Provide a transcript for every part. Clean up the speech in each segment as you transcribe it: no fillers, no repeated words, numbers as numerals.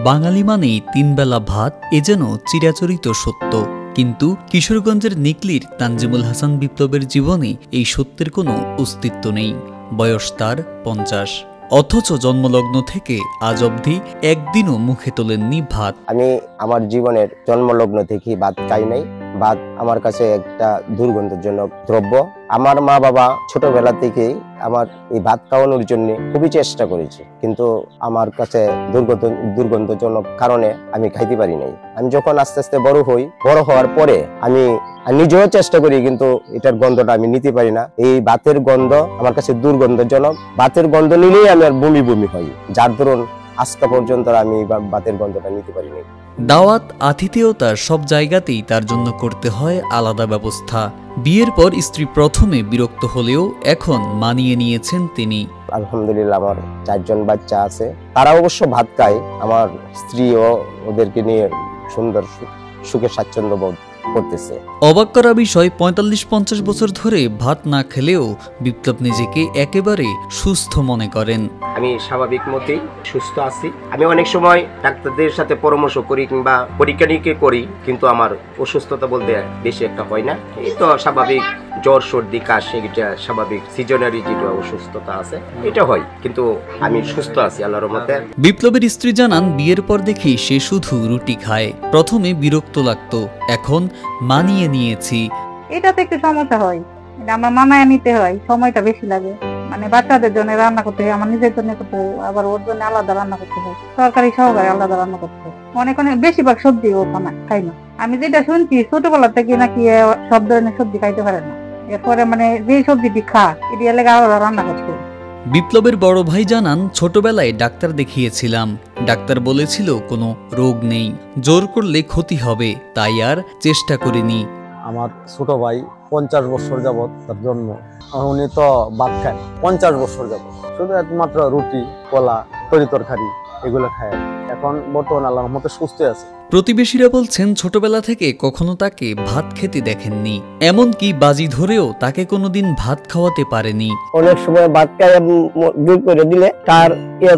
বাঙালি মানেই তিনবেলা ভাত, এ যেন চিরাচরিত সত্য। কিন্তু কিশোরগঞ্জের নিকলির তানজিমুল হাসান বিপ্লবের জীবনে এই সত্যের কোনো অস্তিত্ব নেই। বয়স তার 50, অথচ জন্মলগ্ন থেকে আজ অবধি একদিনও মুখে তোলেননি ভাত। আমি আমার জীবনের জন্মলগ্ন থেকে ভাত খাই নাই। ভাত আমার কাছে একটা দুর্গন্ধজনক দ্রব্য। আমার মা বাবা ছোটবেলা থেকেই আমার এই ভাত খাওয়ানোর জন্য খুবই চেষ্টা করেছে, কিন্তু আমার কাছে দুর্গন্ধজনক কারণে আমি খাইতে পারি নাই। আমি যখন আস্তে আস্তে বড় হওয়ার পরে আমি নিজেও চেষ্টা করি, কিন্তু এটার গন্ধটা আমি নিতে পারি না। এই ভাতের গন্ধ আমার কাছে দুর্গন্ধজনক। ভাতের গন্ধ নিলেই আমি আর বমি হয়, যার ধরুন আজকে পর্যন্ত আমি ভাতের গন্ধটা নিতে পারিনি। দাওয়াত, আতিথেয়তার সব জায়গাতেই তার জন্য করতে হয় আলাদা ব্যবস্থা। বিয়ের পর স্ত্রী প্রথমে বিরক্ত হলেও এখন মানিয়ে নিয়েছেন তিনি। আলহামদুলিল্লাহ, আমার 4 জন বাচ্চা আছে, তারা অবশ্য ভাত খায়। আমার স্ত্রীও ওদেরকে নিয়ে সুন্দর সুখে স্বাচ্ছন্দ্য বোধ করতেছে। অবাক করা বিষয়, 45-50 বছর ধরে ভাত না খেলেও বিপ্লব নিজেকে একেবারে সুস্থ মনে করেন। আমি স্বাভাবিক মতেই সুস্থ আছি। আমি অনেক সময় ডাক্তারদের সাথে পরামর্শ করি কিংবা পরীক্ষা নিরীক্ষা করি, কিন্তু আমার অসুস্থতা বলতে বেশি একটা হয় না। এই তো স্বাভাবিক জ্বর, সর্দি, কাশি, এটা স্বাভাবিক সিজনারি যেটা অসুস্থতা আছে এটা হয়, কিন্তু আমি সুস্থ আছি আল্লাহর রহমতে। বিপ্লবের স্ত্রী জানান, বিয়ের পর দেখি সে শুধু রুটি খায়। প্রথমে বিরক্ত লাগতো, এখন মানিয়ে নিয়েছি। এটাতে একটু সমস্যা হয়, আমার মানায় নিতে হয়, সময়টা বেশি লাগে। মানে বাচ্চাদের জন্য রান্না করতে হয়, আমার নিজের জন্য করতে হয়, আবার ওর জন্য আলাদা রান্না করতে হয়, তরকারি সহকারে আলাদা রান্না করতে হয়। অনেক বেশিরভাগ সবজি ও খাই না। আমি যেটা শুনছি ছোটবেলা থেকে নাকি সব ধরনের সবজি খাইতে পারে না, এরপরে মানে যে সবজিটি খা এটি এলাকা আলাদা রান্না করতে হয়। বিপ্লবের বড় ভাই জানান, ছোটবেলায় ডাক্তার দেখিয়েছিলাম। ডাক্তার বলেছিল কোনো রোগ নেই, জোর করলে ক্ষতি হবে, তাই আর চেষ্টা করিনি। আমার ছোট ভাই 50 বছর যাবৎ তার জন্ম, উনি তো ভাত খায় 50 বছর যাবৎ, শুধু একমাত্র রুটি, কলা, তরি তরকারি এগুলো খায়। এখন বর্তমানে আল্লাহর রহমতে সুস্থ আছে। প্রতিবেশীরা বলছেন, ছোটবেলা থেকে কখনো তাকে ভাত খেতে দেখেননি, এমনকি বাজি ধরেও তাকে কোনোদিন ভাত খাওয়াতে পারেনি। অনেক সময় ভাত খাইয়ে দূর করে দিলে তার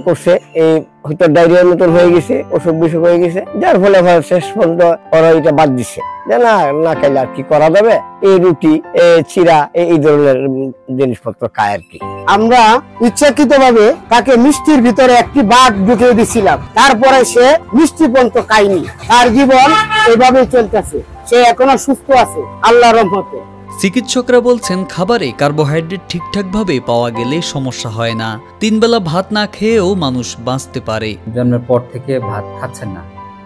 করছে, এই হয়তো ডায়রিয়ার মতন হয়ে গেছে, অসুখ বিসুখ হয়ে গেছে, যার ফলে শেষ পর্যন্ত ওরা এটা বাদ দিচ্ছে যে না খাইলে আর কি করা যাবে, এই রুটি, চিরা, এই ধরনের জিনিসপত্র খায় আর কি। আমরা ইচ্ছাকৃত ভাবে তাকে মিষ্টির ভিতরে একটি বাদ ঢুকিয়ে দিছিলাম, তারপরে সে মিষ্টি পর্যন্ত খায়নি। তার জীবন এইভাবে চলতেছে, সে এখনো সুস্থ আছে আল্লাহর রহমতে। চিকিৎসকরা বলছেন, খাবারে কার্বোহাইড্রেট ঠিকঠাকভাবে পাওয়া গেলে সমস্যা হয় না। 3 বেলা ভাত না খেয়েও মানুষ বাঁচতে পারে। জন্মের পর থেকে ভাত খাচ্ছেন না,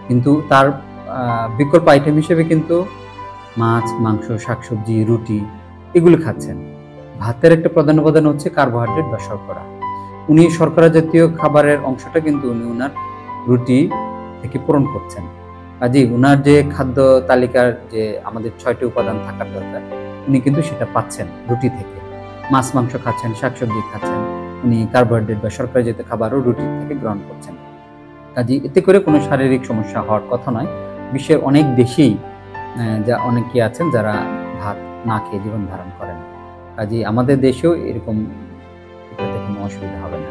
কিন্তু তার বিকল্প আইটেম হিসেবে কিন্তু মাছ, মাংস, শাকসবজি, রুটি এগুলো খাচ্ছেন। ভাতের একটা প্রধান উপাদান হচ্ছে কার্বোহাইড্রেট বা শর্করা। উনি শর্করা জাতীয় খাবারের অংশটা কিন্তু উনি ওনার রুটি থেকে পূরণ করছেন। কাজে ওনার যে খাদ্য তালিকার যে আমাদের 6টি উপাদান থাকার দরকার, উনি কিন্তু সেটা পাচ্ছেন রুটি থেকে। মাছ, মাংস খাচ্ছেন, শাকসবজি খাচ্ছেন, উনি কার্বোহাইড্রেট বা শর্করা জাতীয় খাবারও রুটি থেকে গ্রহণ করছেন। কাজে এতে করে কোনো শারীরিক সমস্যা হওয়ার কথা নয়। বিশ্বের অনেক দেশেই যা অনেকে আছেন যারা ভাত না খেয়ে জীবন ধারণ করেন। কাজে আমাদের দেশেও এরকম কোনো অসুবিধা হবে না।